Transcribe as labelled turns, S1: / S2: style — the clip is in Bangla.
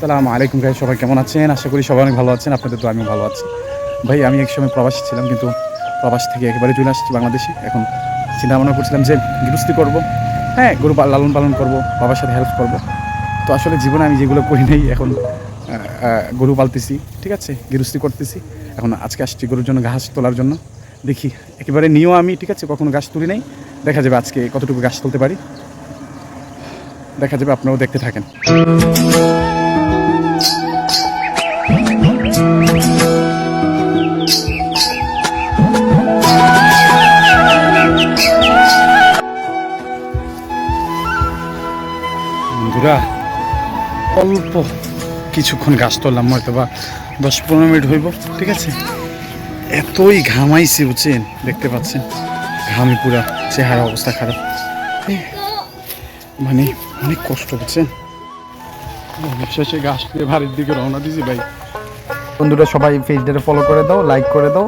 S1: আসসালামু আলাইকুম ভাই, সবাই কেমন আছেন? আশা করি সবাই অনেক ভালো আছেন। আপনাদের তো আমিও ভালো আছি ভাই। আমি এক সময় প্রবাসী ছিলাম, কিন্তু প্রবাস থেকে একেবারে চলে আসছি বাংলাদেশে। এখন চিন্তা ভাবনা করছিলাম যে গৃহস্থী করবো, হ্যাঁ, গরু লালন পালন করবো, বাবার সাথে হেল্প করবো। তো আসলে জীবনে আমি যেগুলো করি নাই, এখন গরু পালতেছি, ঠিক আছে, গৃহস্থী করতেছি। এখন আজকে আসছি গরুর জন্য ঘাস তোলার জন্য। দেখি, একেবারে নিয়েও আমি, ঠিক আছে, কখনো ঘাস তুলি নাই। দেখা যাবে আজকে কতটুকু ঘাস তুলতে পারি, দেখা যাবে। আপনারাও দেখতে থাকেন। বন্ধুরা, অল্প কিছুক্ষণ গাছ তুললাম, হয়তো বা 10-15 মিনিট হইব, ঠিক আছে। এতই ঘামাইছি বুঝছেন, দেখতে পাচ্ছেন ঘামে পুরা চেহারা অবস্থা খারাপ, মানে অনেক কষ্ট বুঝছেন। শেষে গাছ দিয়ে বাড়ির দিকে রওনা দিয়েছি ভাই। বন্ধুরা সবাই পেজটাকে ফলো করে দাও, লাইক করে দাও।